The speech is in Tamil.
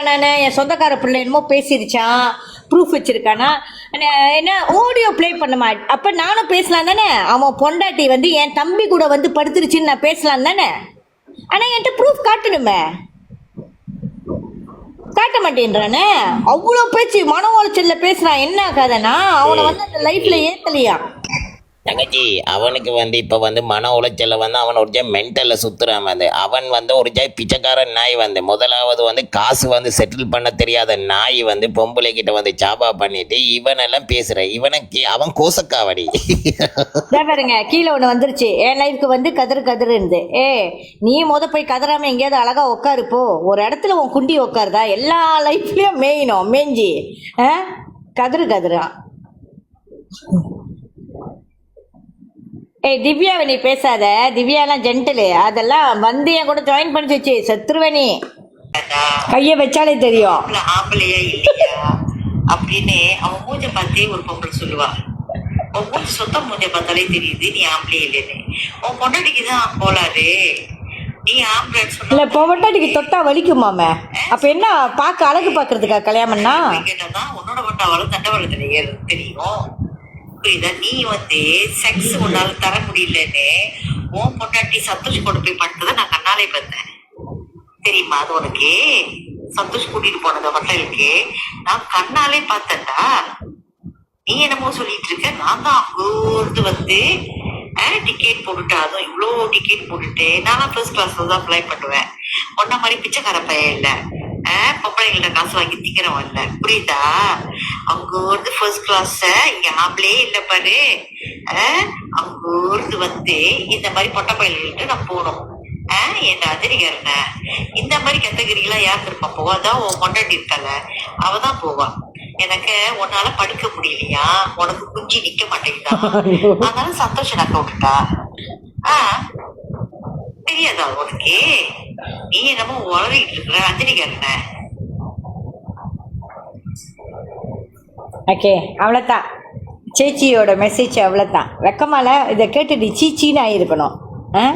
நான் என் சொந்தக்கார பிள்ளை என்னமோ பேசிருச்சான், ப்ரூஃப் வச்சிருக்கானா, என்ன ஆடியோ ப்ளே பண்ணுமா? அப்ப நானும் பேசலாம் தானே? அவன் பொண்டாட்டி வந்து என் தம்பி கூட வந்து படுத்துருச்சுன்னு நான் பேசலாம் தானே? ஆனா என்கிட்ட ப்ரூஃப் காட்டணுமே, காட்ட மாட்டேன்றானே. அவ்வளோ பேச்சு மன உளைச்சல்ல பேசுறான். என்ன கதைனா அவனை வந்து அந்த லைஃப்ல ஏத்தலையா? தங்கச்சி அவனுக்கு வந்து இப்போ வந்து மன உளைச்சல வந்து அவன் ஒரு ஜாய் மென்டலில் சுற்றுறான். வந்து அவன் வந்து ஒரு ஜாய் பிச்சைக்காரன் நாய். வந்து முதலாவது வந்து காசு வந்து செட்டில் பண்ண தெரியாத நாய் வந்து பொம்பளை கிட்ட வந்து சாபா பண்ணிட்டு இவனெல்லாம் பேசுற இவனுக்கு அவன் கோசக்காவடி. பாருங்க கீழே ஒன்று வந்துருச்சு. என் லைஃப்க்கு வந்து கதறு கதறு இருந்து. நீ போய் கதறாம எங்கேயாவது அழகா உட்காரு போ. ஒரு இடத்துல உன் குண்டி உட்காருதா? எல்லா லைஃப்லயும் மேயணும் மேஞ்சி கதறு கதறான். திவ்யாவை நீ பேசாத. திவ்யாலாம் ஜென்டிலு. அதெல்லாம் வந்து என் கூட ஜாயின் பண்ணி வச்சு செத்துருவனி. கைய வச்சாலே தெரியும் ஆம்பளையா இல்லையா அப்படின்னு அவன் மூஞ்ச பார்த்தே ஒரு பொம்பளை சொல்லுவா. உன் மூஞ்சி சொத்த மூஞ்ச பார்த்தாலே தெரியுது நீ ஆம்பளையே இல்லைன்னு. உன் பொண்டாட்டிக்குதான் போலாரு. நீ ஆம்பளைன்னு இல்ல பொண்டாட்டிக்கு தொட்டா வலிக்குமாம? அப்ப என்ன பார்க்க அழகு பாக்குறதுக்கா கல்யாணம்னா? கேட்டாதான் உன்னோட பொண்டாவாலும் தண்டவாளத்துல ஏறது தெரியும். புரியுதா? நீ வந்து செக்ஸ் உன்னால தர முடியலன்னு உன் பொண்டாட்டி சந்தோஷ் கொண்டு போய் பண்ணதை நான் கண்ணாலே பார்த்தேன். தெரியுமா அது உனக்கு? சந்தோஷ் கூட்டிட்டு போனத ஹோட்டலுக்கு நான் கண்ணாலே பார்த்தேன்டா. நீ என்னமோ சொல்லிட்டு இருக்க. நான் தான் அங்கோர்ந்து வந்து டிக்கெட் போட்டுட்டு, அதுவும் இவ்வளோ டிக்கெட் போட்டுட்டு நானும் ஃபர்ஸ்ட் கிளாஸ்ல தான் ஃப்ளை பண்ணுவேன். ஒன்ன மாதிரி பிச்சைக்கார பையன் இல்லை, பொம்பளைங்கள்ட்ட காசு வாங்கி திக்கிறவன் இல்லை. புரியுதா? அங்க இருந்து ஃபர்ஸ்ட் கிளாஸ் இங்க ஆம்பளே இல்லை பாரு. அங்க இருந்து வந்து இந்த மாதிரி பொட்டை பயில்கிட்ட நான் போகணும். என் அதிரிகரண இந்த மாதிரி கேட்டகரிலாம் யார் திரும்ப போவா? அதான் உன் கொண்டாடி இருக்கால அவதான் போவா. எனக்கு உன்னால படுக்க முடியலையா, உனக்கு குஞ்சி நிக்க மாட்டேங்குதா, அதனால சந்தோஷம் நக்க விட்டுட்டா. தெரியாதா உனக்கு? நீ என்னமோ உளறிட்டு இருக்கிற அஞ்சலிகரண. ஓகே அவ்வளோதான். சேச்சியோட மெசேஜ் அவ்வளோதான். வெக்கமால இதை கேட்டு நீ சீச்சின்னு ஆயிருக்கணும்.